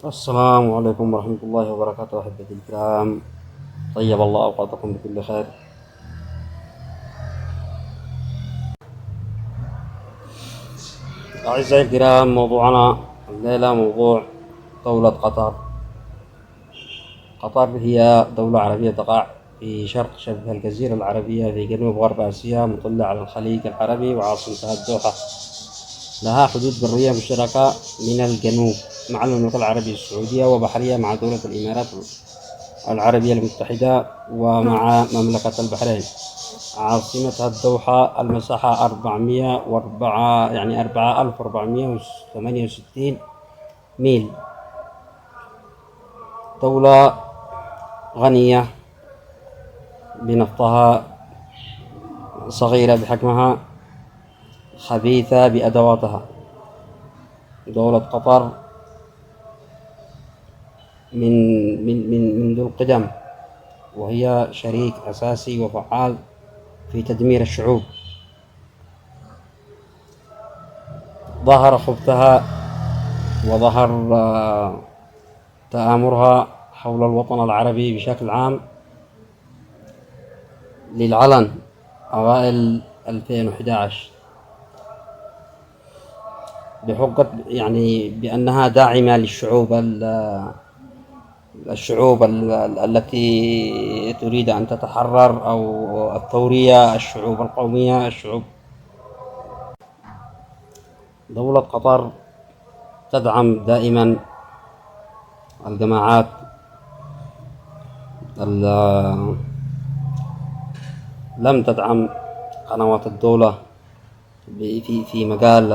السلام عليكم ورحمة الله وبركاته أحبتي الكرام. طيب الله أوقاتكم بكل خير. أعزائي الكرام، موضوعنا الليلة موضوع دولة قطر. قطر هي دولة عربية تقع في شرق شبه الجزيرة العربية في جنوب غرب آسيا، مطلة على الخليج العربي وعاصمتها الدوحة. لها حدود برية مشتركة من الجنوب مع المملكة العربية السعودية، وبحرية مع دولة الإمارات العربية المتحدة ومع مملكة البحرين. عاصمتها الدوحة. المساحة 4,468 ميل. دولة غنية بنفطها، صغيرة بحجمها، خبيثة بأدواتها. دولة قطر منذ القدم وهي شريك أساسي وفعال في تدمير الشعوب. ظهر خبثها وظهر تآمرها حول الوطن العربي بشكل عام للعلن أوائل 2011 بحجة بأنها داعمة الشعوب التي تريد أن تتحرر، أو الثورية، الشعوب القومية، الشعوب. دولة قطر تدعم دائما الجماعات لم تدعم قنوات الدولة في مجال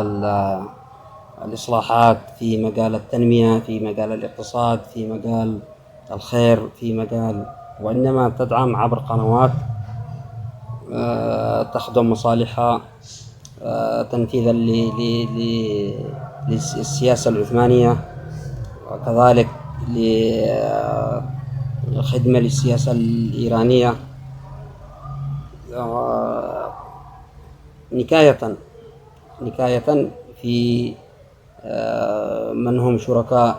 الإصلاحات، في مجال التنمية، في مجال الاقتصاد، في مجال الخير، وإنما تدعم عبر قنوات تخدم مصالحها، تنفيذا للسياسة العثمانية، وكذلك لخدمة للسياسة الإيرانية. نكاية في من هم شركاء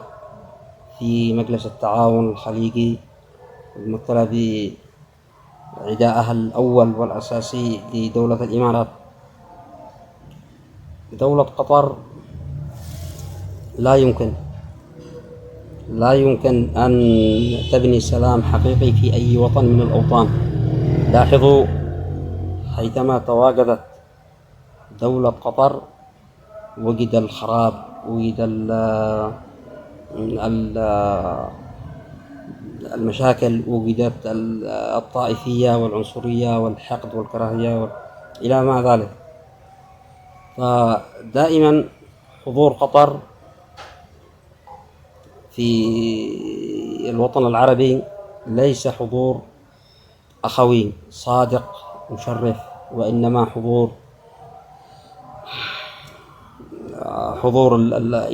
في مجلس التعاون الخليجي، الممثلة بعدائها الأول والأساسي لدولة الإمارات. دولة قطر لا يمكن أن تبني سلام حقيقي في أي وطن من الأوطان. لاحظوا، حيثما تواجدت دولة قطر وجد الخراب، وجد المشاكل، وجدت الطائفية والعنصرية والحقد والكراهية إلى ما ذلك. فدائما حضور قطر في الوطن العربي ليس حضور أخوي صادق مشرف، وإنما حضور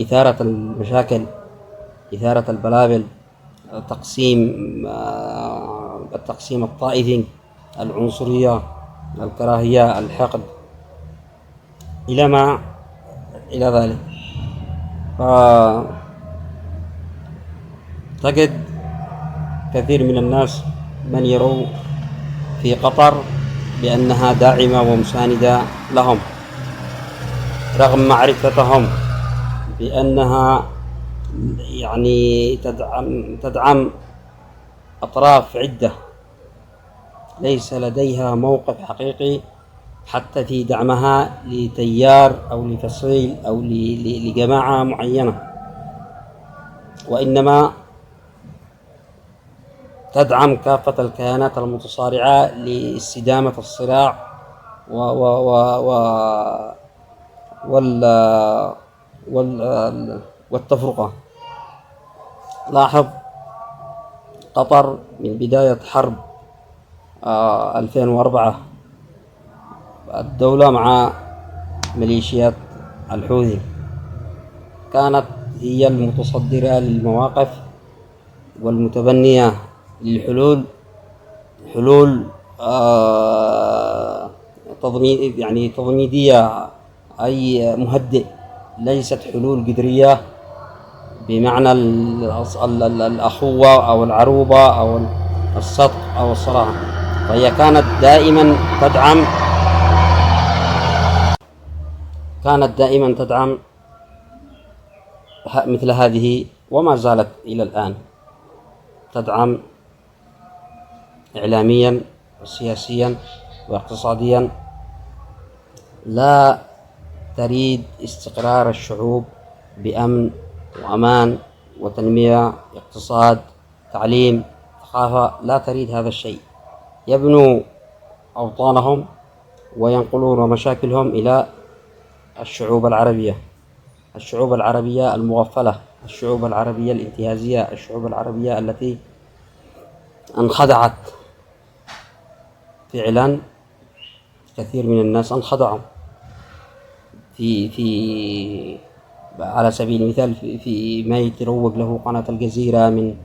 إثارة المشاكل، إثارة البلابل، التقسيم الطائفي، العنصرية، الكراهية، الحقد، إلى ذلك. تجد كثير من الناس من يروا في قطر بأنها داعمة ومساندة لهم، رغم معرفتهم بأنها تدعم أطراف عدة ليس لديها موقف حقيقي حتى في دعمها لتيار أو لفصيل أو لجماعة معينة، وإنما تدعم كافة الكيانات المتصارعة لاستدامة الصراع والتفرقة. لاحظ، قطر من بداية حرب 2004 الدولة مع ميليشيات الحوثي كانت هي المتصدرة للمواقف والمتبنية حلول تضميدية، أي مهدئ، ليست حلول جذرية بمعنى الأخوة أو العروبة أو الصدق أو الصراحة. فهي كانت دائما تدعم مثل هذه، وما زالت إلى الآن تدعم إعلاميا وسياسيا واقتصاديا. لا تريد استقرار الشعوب بأمن وأمان وتنمية، اقتصاد، تعليم، ثقافة، لا تريد هذا الشيء. يبنوا أوطانهم وينقلون مشاكلهم إلى الشعوب العربية، الشعوب العربية المغفلة، الشعوب العربية الانتهازية، الشعوب العربية التي انخدعت. فعلا كثير من الناس انخدعوا في على سبيل المثال في ما يتروج له قناة الجزيرة من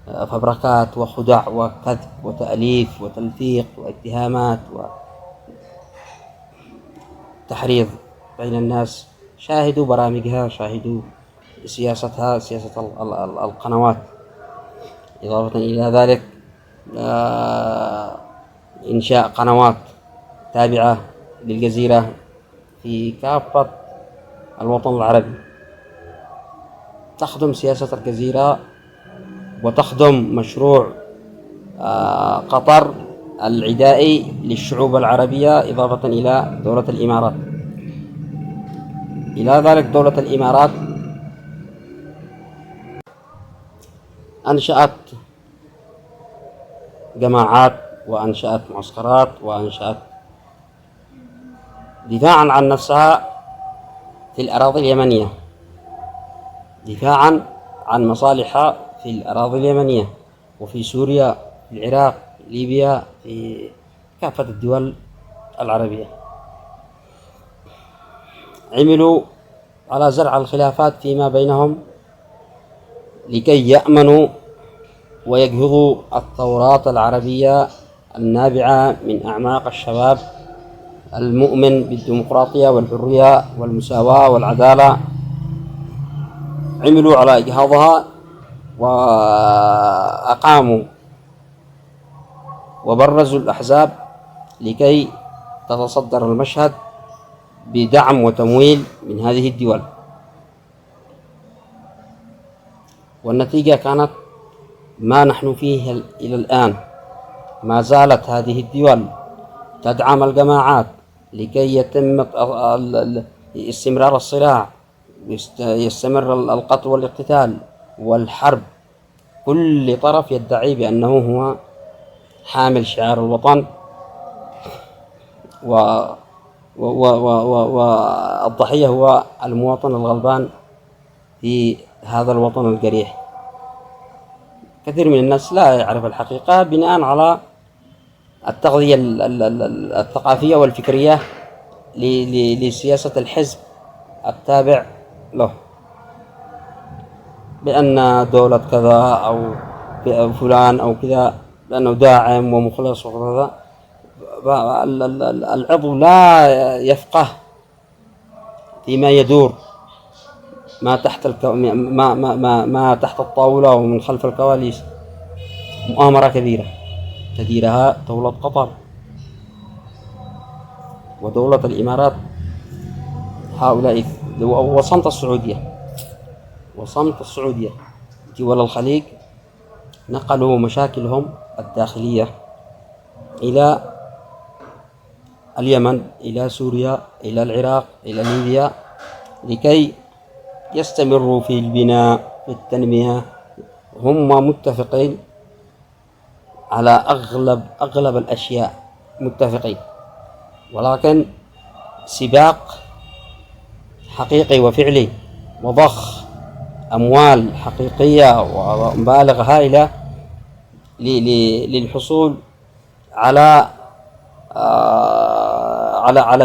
فبركات وخدع وكذب وتأليف وتلفيق واتهامات وتحريض بين الناس. شاهدوا برامجها، شاهدوا سياستها، سياسة القنوات. إضافة إلى ذلك إنشاء قنوات تابعة للجزيرة في كافة الوطن العربي تخدم سياسة الجزيرة وتخدم مشروع قطر العدائي للشعوب العربية، إضافة إلى دولة الإمارات. إلى ذلك دولة الإمارات أنشأت جماعات وأنشأت معسكرات وأنشأت دفاعا عن نفسها في الأراضي اليمنية، دفاعا عن مصالحها في الأراضي اليمنية وفي سوريا، في العراق، في ليبيا، في كافة الدول العربية. عملوا على زرع الخلافات فيما بينهم لكي يأمنوا ويجهضوا الثورات العربية النابعة من أعماق الشباب المؤمن بالديمقراطية والحرية والمساواة والعدالة. عملوا على إجهاضها وأقاموا وبرزوا الأحزاب لكي تتصدر المشهد بدعم وتمويل من هذه الدول، والنتيجة كانت ما نحن فيه إلى الآن. ما زالت هذه الدول تدعم الجماعات لكي يتم استمرار الصراع، يستمر القتل والاقتتال والحرب. كل طرف يدعي بأنه هو حامل شعار الوطن والضحية هو المواطن الغلبان في هذا الوطن الجريح. كثير من الناس لا يعرف الحقيقة بناء على التغذية الثقافية والفكرية لسياسة الحزب التابع له، بأن دولة كذا أو فلان أو كذا لأنه داعم ومخلص وكذا. العضو لا يفقه فيما يدور ما تحت ما تحت الطاولة ومن خلف الكواليس. مؤامرة كبيرة تديرها دولة قطر ودولة الإمارات، هؤلاء وصمت السعودية. دول الخليج نقلوا مشاكلهم الداخلية إلى اليمن، إلى سوريا، إلى العراق، إلى ليبيا، لكي يستمروا في البناء، في التنمية. هم متفقين على أغلب الأشياء، متفقين، ولكن سباق حقيقي وفعلي وضخ أموال حقيقية ومبالغ هائلة للحصول على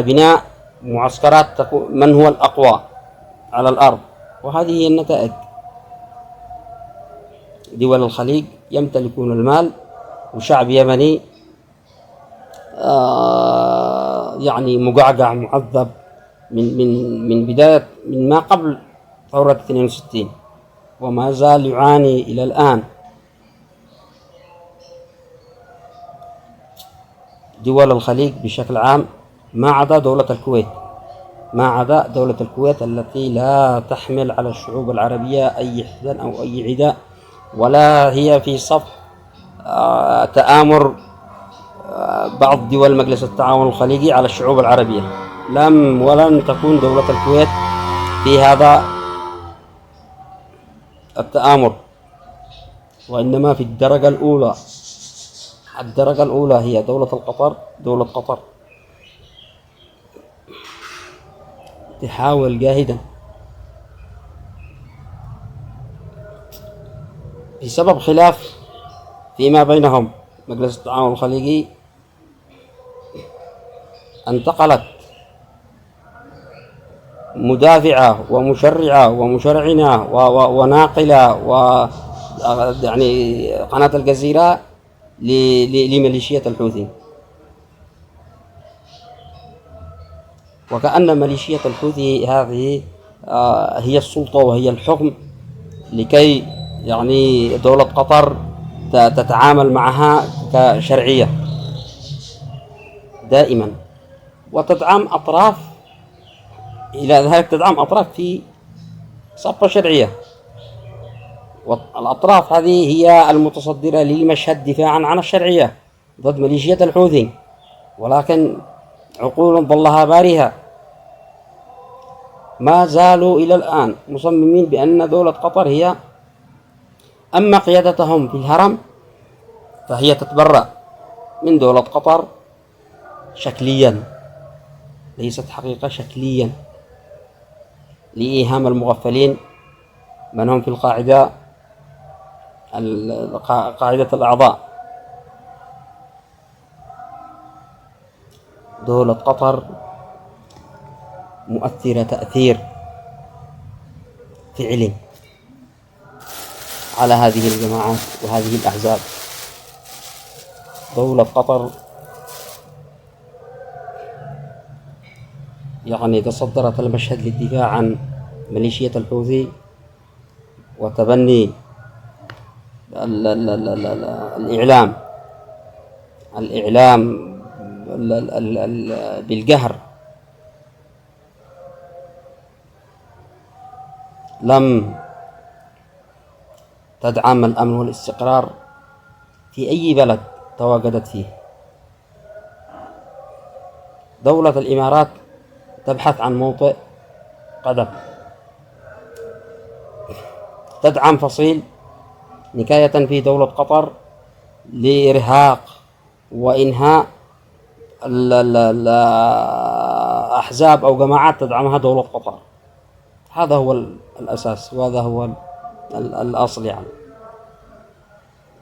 بناء معسكرات من هو الأقوى على الأرض. وهذه هي النتائج. دول الخليج يمتلكون المال، وشعب يمني يعني مقعقع معذب من بداية، من ما قبل ثورة 62 وما زال يعاني إلى الآن دول الخليج بشكل عام، ما عدا دولة الكويت، التي لا تحمل على الشعوب العربية أي حزن أو أي عداء، ولا هي في صف تآمر بعض دول مجلس التعاون الخليجي على الشعوب العربية. لم ولن تكون دولة الكويت في هذا التآمر، وإنما في الدرجة الأولى هي دولة قطر تحاول جاهدا بسبب خلاف فيما بينهم. مجلس التعاون الخليجي انتقلت مدافعة ومشرعة ومشرعنة وناقلة يعني قناة الجزيرة لميليشيات الحوثي، وكأن ميليشيات الحوثي هذه هي السلطة وهي الحكم، لكي يعني دولة قطر تتعامل معها كشرعية دائما، وتدعم أطراف إلى ذلك، تدعم أطراف في صفة شرعية، والأطراف هذه هي المتصدرة للمشهد دفاعا عن الشرعية ضد ميليشيات الحوثي، ولكن عقول ظلها بارهة ما زالوا إلى الآن مصممين بأن دولة قطر هي، أما قيادتهم في الهرم فهي تتبرأ من دولة قطر شكليا، ليست حقيقة، شكليا، لإيهام المغفلين من هم في قاعدة الأعضاء. دولة قطر مؤثرة تأثير فعلي على هذه الجماعات وهذه الأحزاب. دولة قطر يعني تصدرت المشهد للدفاع عن ميليشيات الحوثي وتبني الإعلام بالقهر. لم تدعم الأمن والاستقرار في أي بلد تواجدت فيه. دولة الإمارات تبحث عن موطئ قدم، تدعم فصيل نكاية في دولة قطر لإرهاق وإنهاء الأحزاب أو جماعات تدعمها دولة قطر. هذا هو الأساس، وهذا هو الأصل. يعني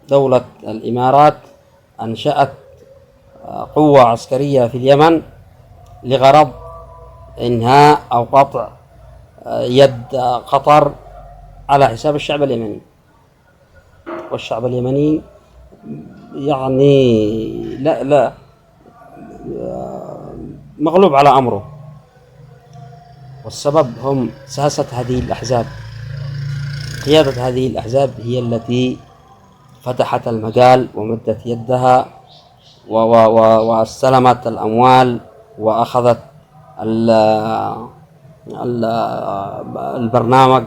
دولة الإمارات أنشأت قوة عسكرية في اليمن لغرض إنهاء أو قطع يد قطر على حساب الشعب اليمني، والشعب اليمني يعني لا مغلوب على أمره، والسبب هم ساسة هذه الأحزاب. قيادة هذه الأحزاب هي التي فتحت المجال ومدت يدها واستلمت الأموال وأخذت البرنامج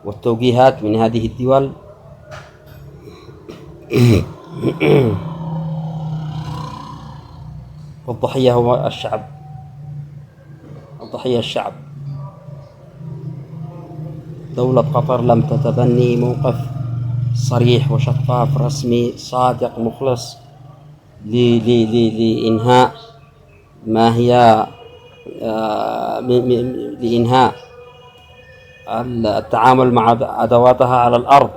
والتوجيهات من هذه الدول. والضحية هو الشعب، الشعب. دولة قطر لم تتبني موقف صريح وشفاف رسمي صادق مخلص لإنهاء ما هي لإنهاء التعامل مع أدواتها على الأرض،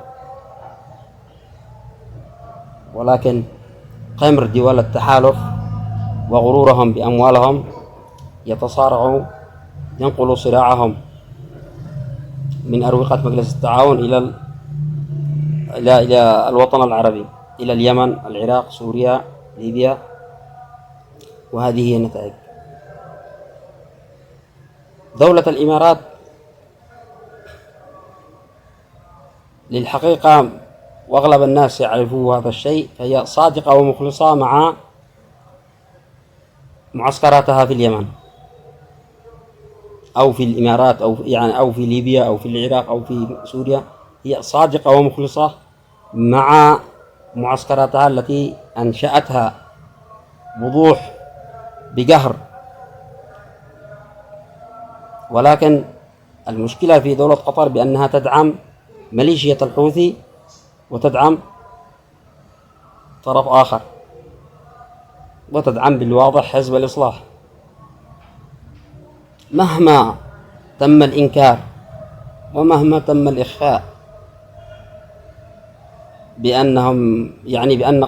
ولكن قمر دول التحالف وغرورهم بأموالهم يتصارعوا، ينقلوا صراعهم من أروقة مجلس التعاون إلى الوطن العربي، إلى اليمن، العراق، سوريا، ليبيا، وهذه هي النتائج. دولة الإمارات للحقيقة وأغلب الناس يعرفوا هذا الشيء، فهي صادقة ومخلصة مع معسكراتها في اليمن أو في الإمارات أو في ليبيا أو في العراق أو في سوريا. هي صادقة ومخلصة مع معسكراتها التي أنشأتها بوضوح بقهر. ولكن المشكلة في دولة قطر بأنها تدعم ميليشيا الحوثي وتدعم طرف آخر، وتدعم بالواضح حزب الإصلاح. مهما تم الإنكار ومهما تم الإخفاء بأنهم بأن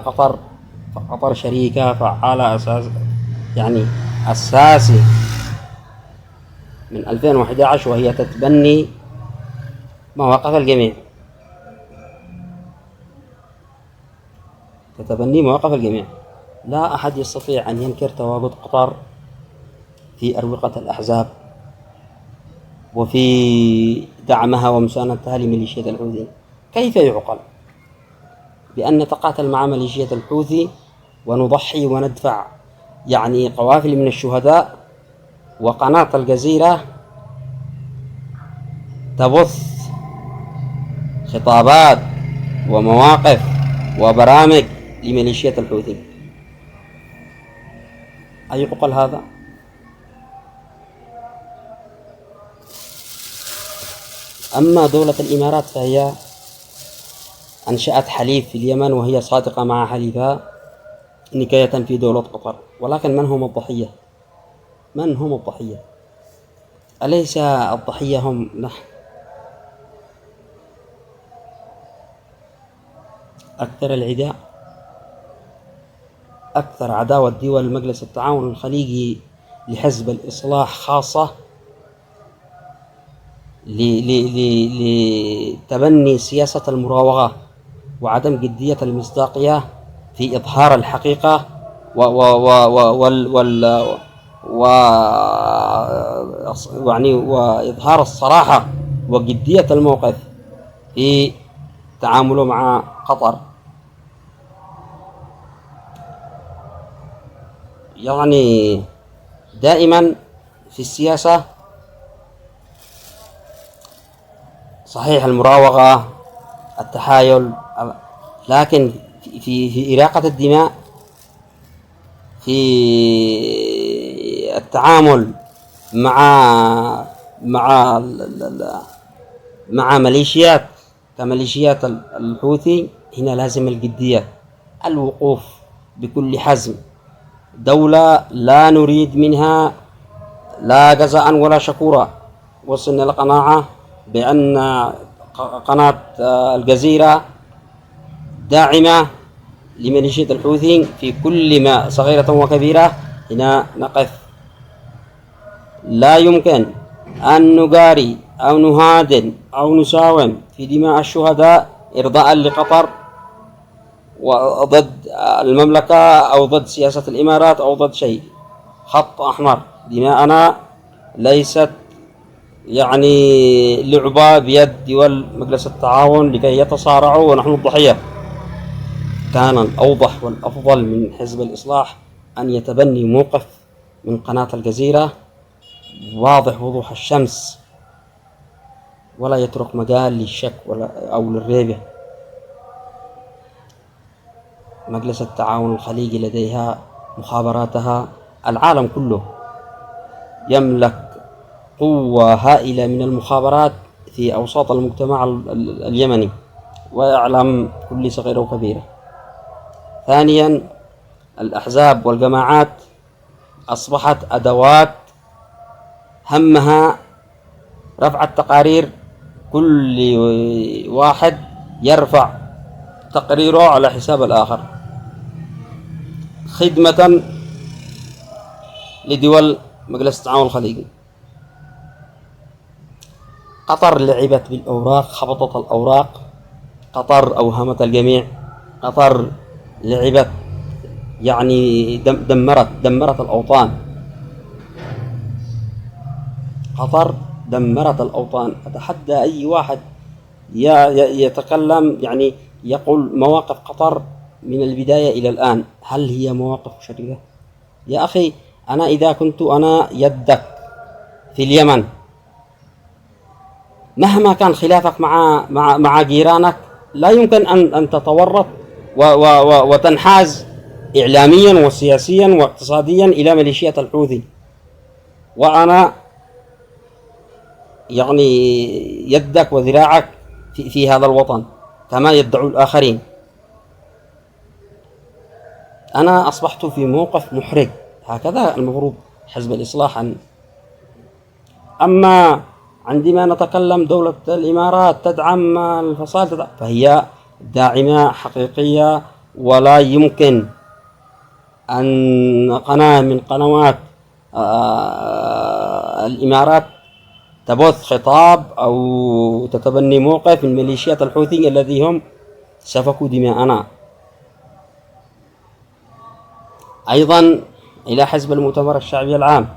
قطر شريكة فعالة أساسي من 2011، وهي تتبني مواقف الجميع. لا أحد يستطيع أن ينكر تواجد قطر في أروقة الأحزاب وفي دعمها ومساندتها لميليشيا الحوثي. كيف يعقل بأن نتقاتل مع ميليشيا الحوثي ونضحي وندفع قوافل من الشهداء، وقناة الجزيرة تبث خطابات ومواقف وبرامج لميليشيا الحوثي؟ أيعقل هذا؟ أما دولة الإمارات فهي أنشأت حليف في اليمن، وهي صادقة مع حليفها نكاية في دولة قطر. ولكن من هم الضحية؟ أليس الضحية هم نحن؟ أكثر عداوة دول مجلس التعاون الخليجي لحزب الإصلاح، خاصة لتبني سياسة المراوغة وعدم جدية المصداقية في إظهار الحقيقة وإظهار الصراحة وجدية الموقف في تعامله مع قطر. دائما في السياسة صحيح المراوغة، التحايل، لكن في إراقة الدماء، في التعامل مع ميليشيات كميليشيات الحوثي، هنا لازم الجدية، الوقوف بكل حزم. دولة لا نريد منها لا جزاء ولا شكورا. وصلنا لقناعة بأن قناة الجزيرة داعمة لميليشيا الحوثي في كل ما صغيرة وكبيرة. هنا نقف. لا يمكن أن نجاري أو نهادن أو نساوم في دماء الشهداء إرضاء لقطر وضد المملكة أو ضد سياسة الإمارات أو ضد شيء. خط أحمر. دماءنا ليست لعبة بيد دول مجلس التعاون لكي يتصارعوا ونحن الضحية. كان الأوضح والأفضل من حزب الإصلاح أن يتبني موقف من قناة الجزيرة واضح وضوح الشمس، ولا يترك مجال للشك أو للريبة. مجلس التعاون الخليجي لديها مخابراتها، العالم كله يملك قوة هائلة من المخابرات في أوساط المجتمع اليمني، ويعلم كل صغيرة وكبيرة. ثانيا، الأحزاب والجماعات أصبحت أدوات همها رفع التقارير. كل واحد يرفع تقريره على حساب الآخر خدمة لدول مجلس التعاون الخليجي. قطر لعبت بالأوراق، خبطت الأوراق. قطر أوهمت الجميع. قطر لعبت دمرت الأوطان. قطر دمرت الأوطان. أتحدى أي واحد يتكلم يعني يقول مواقف قطر من البداية إلى الآن هل هي مواقف مشرفة؟ يا أخي أنا إذا كنت أنا يدك في اليمن مهما كان خلافك مع جيرانك لا يمكن أن تتورط وتنحاز إعلاميا وسياسيا واقتصاديا إلى ميليشيات الحوثي، وأنا يعني يدك وذراعك في هذا الوطن كما يدعو الآخرين. أنا أصبحت في موقف محرج، هكذا المفروض حزب الإصلاح أما عندما نتكلم دولة الإمارات تدعم الفصائل فهي داعمة حقيقية، ولا يمكن أن قناة من قنوات الإمارات تبث خطاب أو تتبني موقف من ميليشيات الحوثي الذي هم سفكوا دماءنا. أيضا إلى حزب المؤتمر الشعبي العام،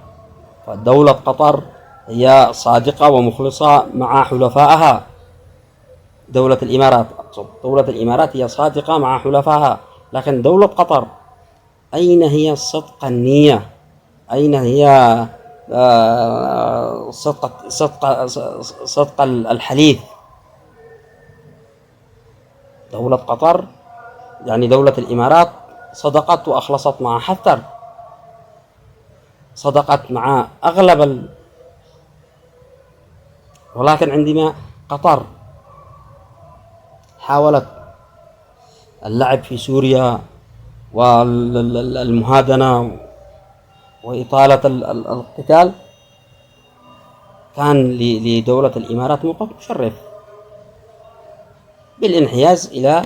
فدولة قطر هي صادقة ومخلصة مع حلفائها. دولة الإمارات هي صادقة مع حلفائها، لكن دولة قطر أين هي صدق النية؟ أين هي صدق الحليف؟ دولة قطر يعني دولة الإمارات صدقت وأخلصت مع حفتر، صدقت مع أغلب ولكن عندما قطر حاولت اللعب في سوريا والمهادنة وإطالة القتال كان لدولة الإمارات موقف مشرف بالانحياز إلى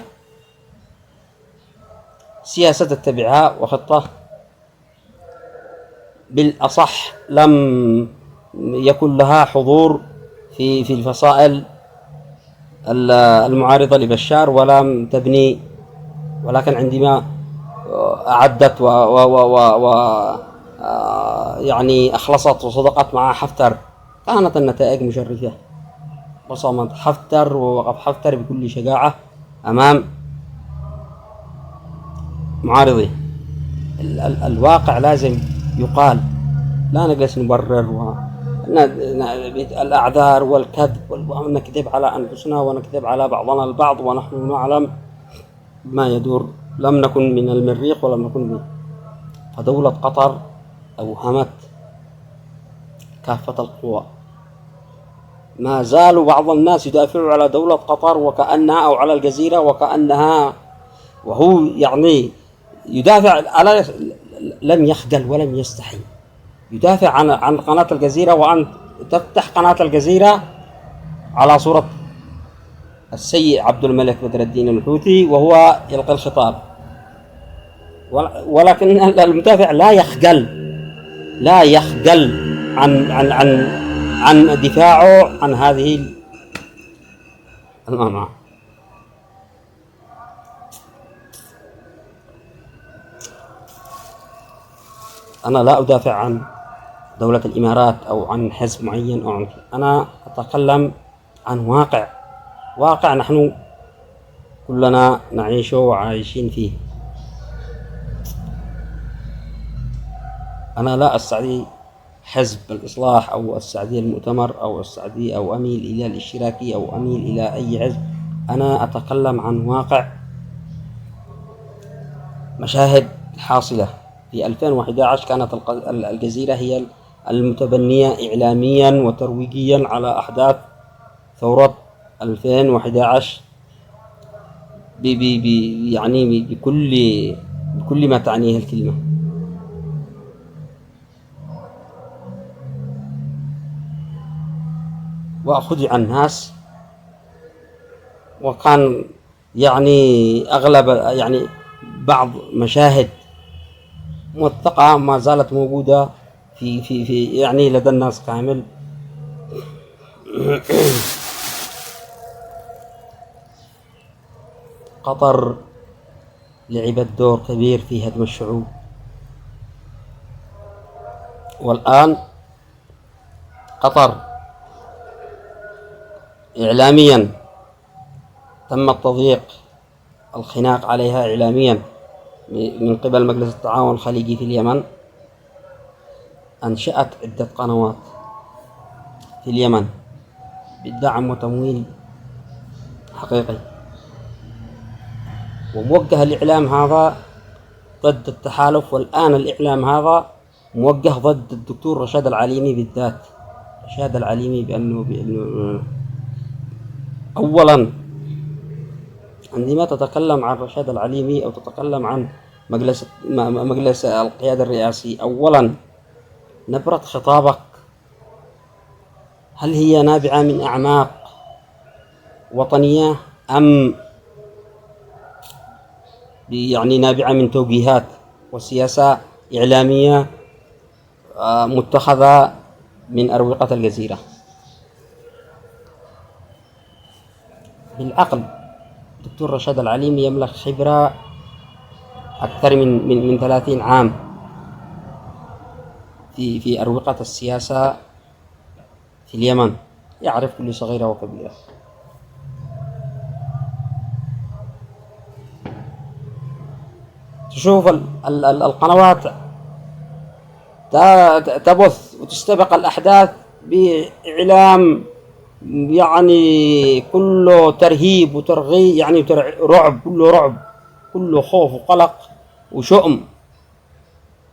سياسة تتبعها وخطة بالأصح لم يكن لها حضور في الفصائل المعارضة لبشار ولم تبني، ولكن عندما أعدت يعني أخلصت وصدقت مع حفتر كانت النتائج مشرفة، وصمد حفتر ووقف حفتر بكل شجاعة أمام معارضه. الواقع لازم يقال، لا نجلس نبرر الأعذار والكذب ونكذب على أنفسنا ونكذب على بعضنا البعض ونحن نعلم ما يدور، لم نكن من المريخ ولم نكن منه. فدولة قطر أوهمت كافة القوى، ما زالوا بعض الناس يدافعوا على دولة قطر وكأنها أو على الجزيرة وكأنها، وهو يعني يدافع على لم يخجل ولم يستحي يدافع عن قناة الجزيرة، وأن تفتح قناة الجزيرة على صورة السيء عبد الملك بدر الدين الحوثي وهو يلقي الخطاب، ولكن المدافع لا يخجل عن دفاعه عن هذه المنع. أنا لا أدافع عن دولة الإمارات أو عن حزب معين أو أنا أتكلم عن واقع نحن كلنا نعيشه وعايشين فيه. أنا لا أستعدي حزب الإصلاح أو أستعدي المؤتمر أو أستعدي أو أميل إلى الاشتراكي أو أميل إلى أي حزب. أنا أتكلم عن واقع مشاهد حاصلة. في 2011 كانت الجزيرة هي المتبنية إعلاميا وترويجيا على أحداث ثورة 2011 يعني بكل ما تعنيه الكلمة. وخدع الناس، وكان يعني أغلب يعني بعض مشاهد موثقة ما زالت موجودة في يعني لدى الناس كامل. قطر لعبت دور كبير في هدم الشعوب، والآن قطر إعلاميا تم التضييق الخناق عليها إعلاميا من قبل مجلس التعاون الخليجي في اليمن، أنشأت عدة قنوات في اليمن بالدعم وتمويل حقيقي، وموجه الإعلام هذا ضد التحالف، والآن الإعلام هذا موجه ضد الدكتور رشاد العليمي بالذات. رشاد العليمي بأنه أولا عندما تتكلم عن رشاد العليمي أو تتكلم عن مجلس القيادة الرئاسي، أولا نبرة خطابك هل هي نابعة من أعماق وطنية أم يعني نابعة من توجيهات وسياسة إعلامية متخذة من أروقة الجزيرة؟ بالعقل دكتور رشاد العليمي يملك خبرة أكثر من 30 عام في أروقة السياسة في اليمن، يعرف كل صغيرة وكبيرة. تشوف القنوات تبث وتستبق الأحداث بإعلام يعني كله ترهيب وترغيب، يعني رعب، كله رعب، كله خوف وقلق وشؤم.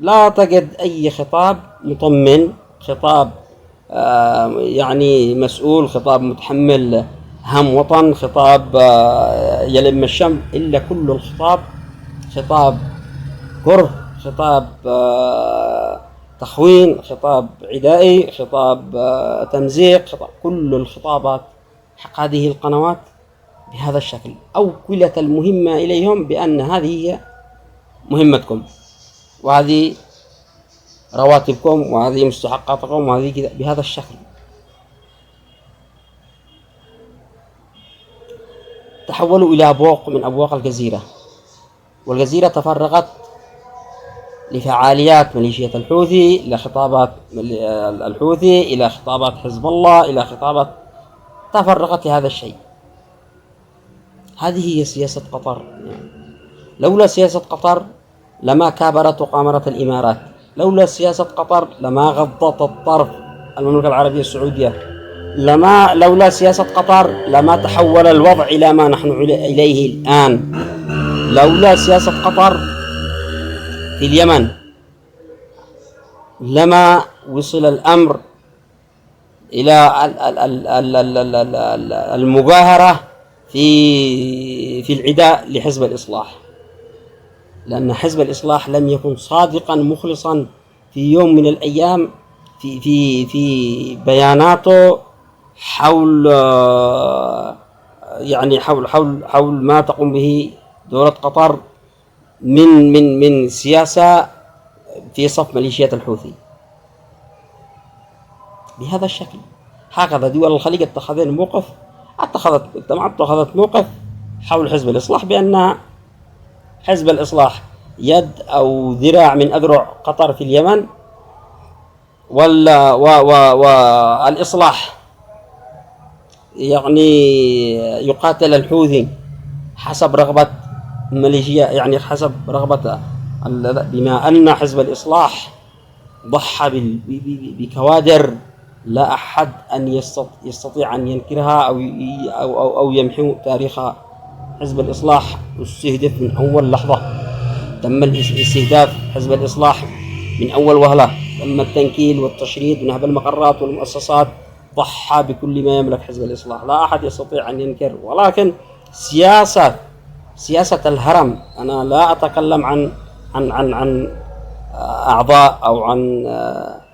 لا تجد أي خطاب مطمن، خطاب يعني مسؤول، خطاب متحمل هم وطن، خطاب يلم الشمل، إلا كل الخطاب خطاب كره، خطاب تخوين، خطاب عدائي، خطاب تمزيق، خطاب. كل الخطابات حق هذه القنوات بهذا الشكل، أوكلت المهمة إليهم بأن هذه هي مهمتكم، وهذه رواتبكم، وهذه مستحقاتكم، وهذه كذا بهذا الشكل. تحولوا إلى بوق من أبواق الجزيرة، والجزيرة تفرغت لفعاليات ميليشيا الحوثي، إلى خطابات الحوثي، إلى خطابات حزب الله، إلى خطابات، تفرغت لهذا الشيء. هذه هي سياسة قطر. لولا سياسة قطر لما كابرت وقامرت الإمارات، لولا سياسة قطر لما غضت الطرف المملكة العربية السعودية، لولا سياسة قطر لما تحول الوضع إلى ما نحن إليه الآن، لولا سياسة قطر في اليمن لما وصل الأمر إلى المجاهرة في العداء لحزب الإصلاح، لأن حزب الإصلاح لم يكن صادقا مخلصا في يوم من الأيام في بياناته حول يعني حول ما تقوم به دولة قطر من سياسة في صف ميليشيات الحوثي بهذا الشكل. هكذا دول الخليج اتخذت موقف حول حزب الإصلاح، بأن حزب الإصلاح يد أو ذراع من أذرع قطر في اليمن، والإصلاح يعني يقاتل الحوثي حسب رغبة ميليشيا، يعني حسب رغبة، بما أن حزب الإصلاح ضحى بكوادر لا أحد أن يستطيع أن ينكرها أو يمحو تاريخها. حزب الإصلاح استهدف من أول لحظة، تم الاستهداف حزب الإصلاح من أول وهلة، تم التنكيل والتشريد ونهب المقرات والمؤسسات، ضحى بكل ما يملك حزب الإصلاح، لا أحد يستطيع أن ينكر. ولكن سياسة الهرم، أنا لا أتكلم عن أعضاء أو عن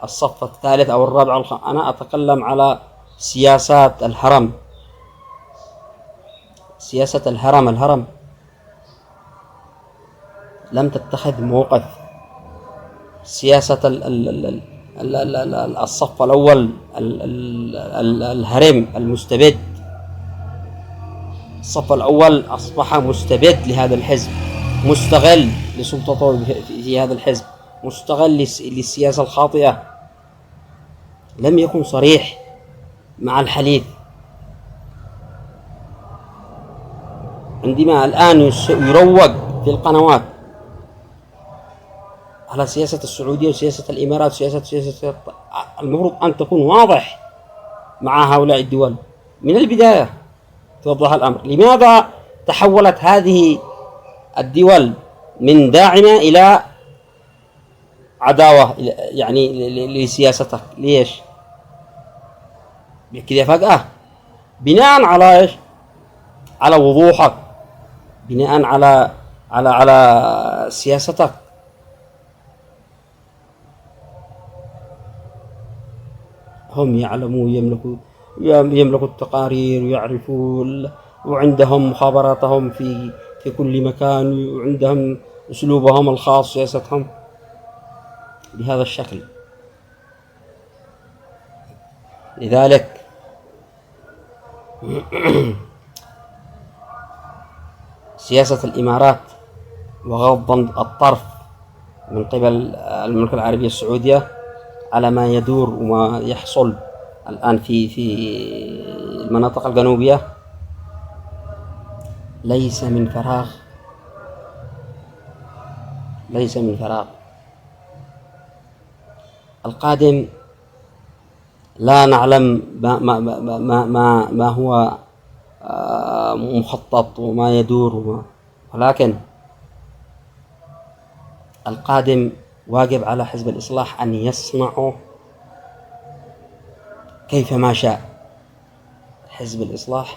الصف الثالث أو الرابع، أنا أتكلم على سياسات الهرم. سياسة الهرم لم تتخذ موقف. سياسة الصف الأول الهرم المستبد، الصف الأول أصبح مستبد لهذا الحزب، مستغل لسلطته في هذا الحزب، مستغل للسياسة الخاطئة، لم يكن صريح مع الحليف. عندما الآن يروج في القنوات على سياسة السعودية وسياسة الإمارات وسياسة المفروض أن تكون واضح مع هؤلاء الدول من البداية، توضح الأمر. لماذا تحولت هذه الدول من داعمة إلى عداوة يعني لسياستك؟ ليش كذا فجأة؟ بناء على إيش؟ على وضوحك، بناء على سياستك. هم يعلموا، يملكوا التقارير ويعرفوا وعندهم مخابراتهم في كل مكان، وعندهم أسلوبهم الخاص، سياستهم بهذا الشكل. لذلك سياسة الإمارات وغض الطرف من قبل المملكة العربية السعودية على ما يدور وما يحصل الآن في المناطق الجنوبية ليس من فراغ، ليس من فراغ. القادم لا نعلم ما هو مخطط وما يدور ولكن القادم واجب على حزب الإصلاح أن يصنعه كيفما شاء. حزب الإصلاح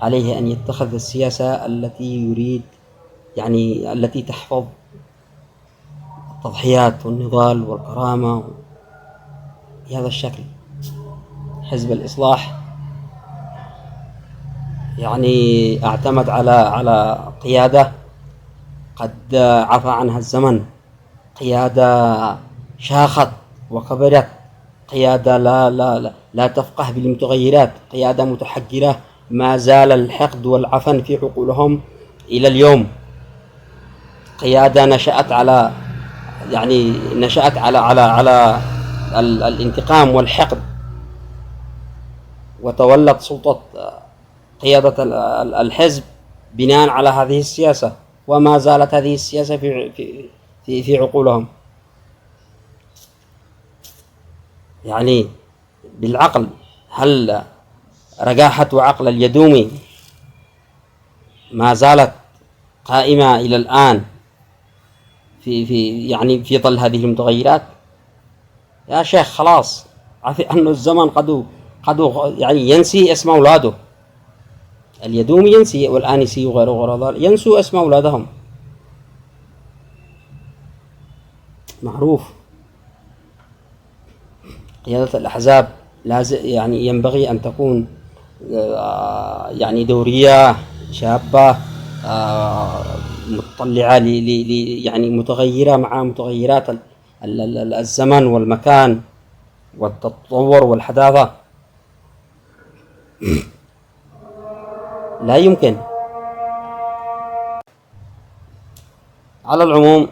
عليه أن يتخذ السياسة التي يريد، يعني التي تحفظ التضحيات والنضال والكرامة بهذا الشكل. حزب الإصلاح يعني اعتمد على قيادة قد عفى عنها الزمن، قيادة شاخت وكبرت، قيادة لا تفقه بالمتغيرات، قيادة متحجرة، ما زال الحقد والعفن في عقولهم إلى اليوم. قيادة نشأت على على الانتقام والحقد، وتولت سلطة قيادة الحزب بناء على هذه السياسة، وما زالت هذه السياسة في عقولهم. يعني بالعقل، هل رجاحة وعقل اليدومي ما زالت قائمة إلى الآن في ظل هذه المتغيرات؟ يا شيخ خلاص، عفي أنه الزمن قد يعني ينسي اسم أولاده. اليدومي ينسي، والآنسي وغيره ينسوا اسم أولادهم، معروف. قيادة الأحزاب لازم يعني ينبغي أن تكون يعني دورية، شابة، مطلعة يعني متغيرة مع متغيرات الزمن والمكان والتطور والحداثة. لا يمكن. على العموم،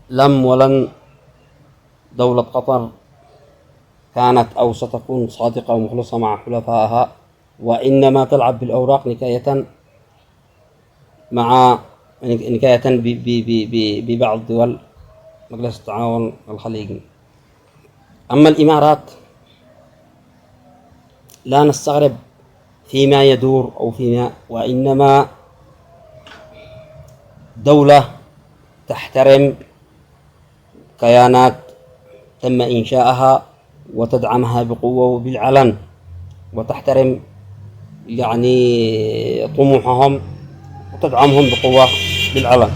لم ولن دولة قطر كانت أو ستكون صادقة ومخلصة مع حلفائها، وإنما تلعب بالأوراق نكاية ببعض دول مجلس التعاون الخليجي. أما الإمارات لا نستغرب فيما يدور وإنما دولة تحترم كيانات تم إنشاءها وتدعمها بقوة وبالعلن، وتحترم يعني طموحهم وتدعمهم بقوة بالعلن.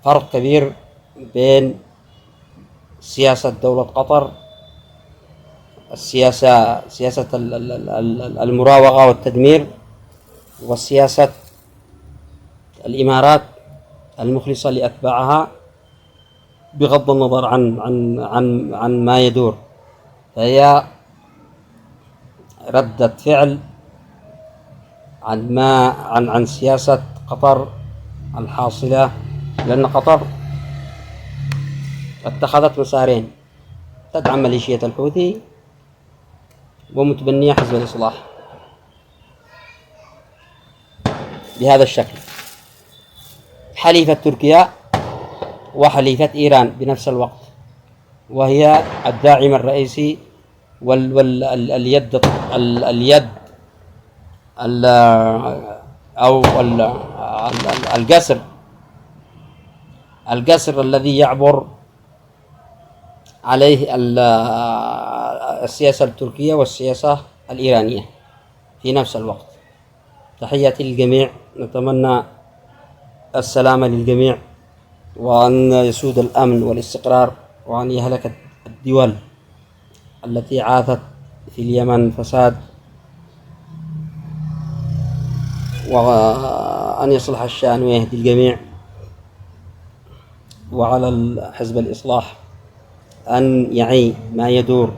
فرق كبير بين سياسة دولة قطر، سياسة المراوغة والتدمير، وسياسة الإمارات المخلصة لأتباعها بغض النظر عن ما يدور. فهي ردة فعل عن سياسة قطر الحاصلة، لأن قطر اتخذت مسارين: تدعم ميليشيا الحوثي ومتبنية حزب الإصلاح بهذا الشكل، حليفة تركيا وحليفة إيران بنفس الوقت، وهي الداعم الرئيسي واليد أو الجسر الذي يعبر عليه السياسة التركية والسياسة الإيرانية في نفس الوقت. تحياتي للجميع، نتمنى السلامة للجميع، وأن يسود الأمن والاستقرار، وأن يهلك الدول التي عاثت في اليمن فساد، وأن يصلح الشأن ويهدي الجميع. وعلى حزب الإصلاح أن يعي ما يدور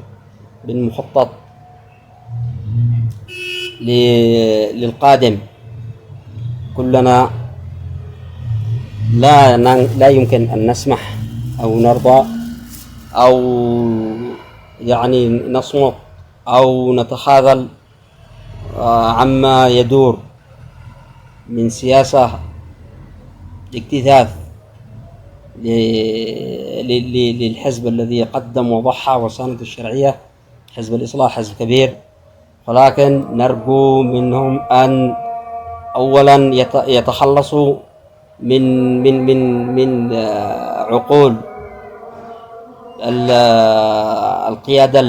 بالمخطط للقادم. كلنا لا يمكن أن نسمح أو نرضى أو يعني نصمت أو نتخاذل عما يدور من سياسة اجتثاث للحزب الذي قدم وضحى وساند الشرعية. حزب الإصلاح حزب كبير، ولكن نرجو منهم أن أولا يتخلصوا من عقول القيادة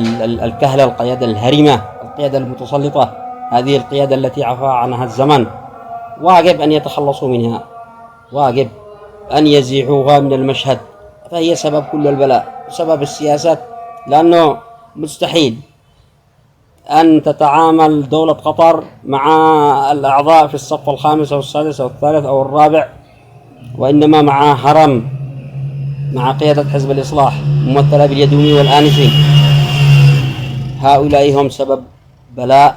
الكهلة، القيادة الهرمة، القيادة المتسلطة، هذه القيادة التي عفى عنها الزمن. واجب أن يتخلصوا منها، واجب أن يزيحوها من المشهد، فهي سبب كل البلاء، سبب السياسات. لأنه مستحيل أن تتعامل دولة قطر مع الأعضاء في الصف الخامس أو السادس أو الثالث أو الرابع، وإنما مع هرم، مع قيادة حزب الإصلاح ممثلة باليدومي والآنسي. هؤلاء هم سبب بلاء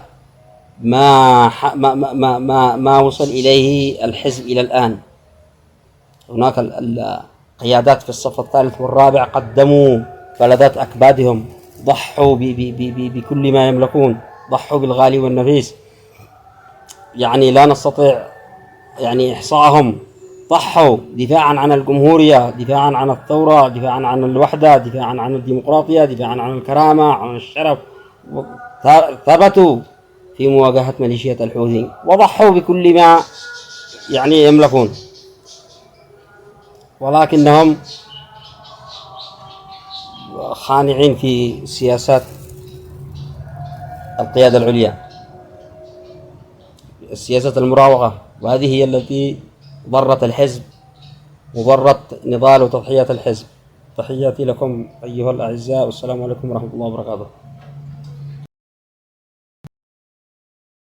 ما وصل إليه الحزب إلى الآن. هناك القيادات في الصف الثالث والرابع قدموا فلذات أكبادهم، ضحوا بكل ما يملكون، ضحوا بالغالي والنفيس، يعني لا نستطيع يعني إحصائهم. ضحوا دفاعا عن الجمهورية، دفاعا عن الثورة، دفاعا عن الوحدة، دفاعا عن الديمقراطية، دفاعا عن الكرامة، عن الشرف. ثبتوا في مواجهة ميليشيا الحوثي، وضحوا بكل ما يعني يملكون، ولكنهم خانعين في سياسات القيادة العليا، السياسة المراوغة، وهذه هي التي ضرت الحزب وضرت نضال وتضحية الحزب. تحياتي لكم أيها الأعزاء، والسلام عليكم ورحمة الله وبركاته.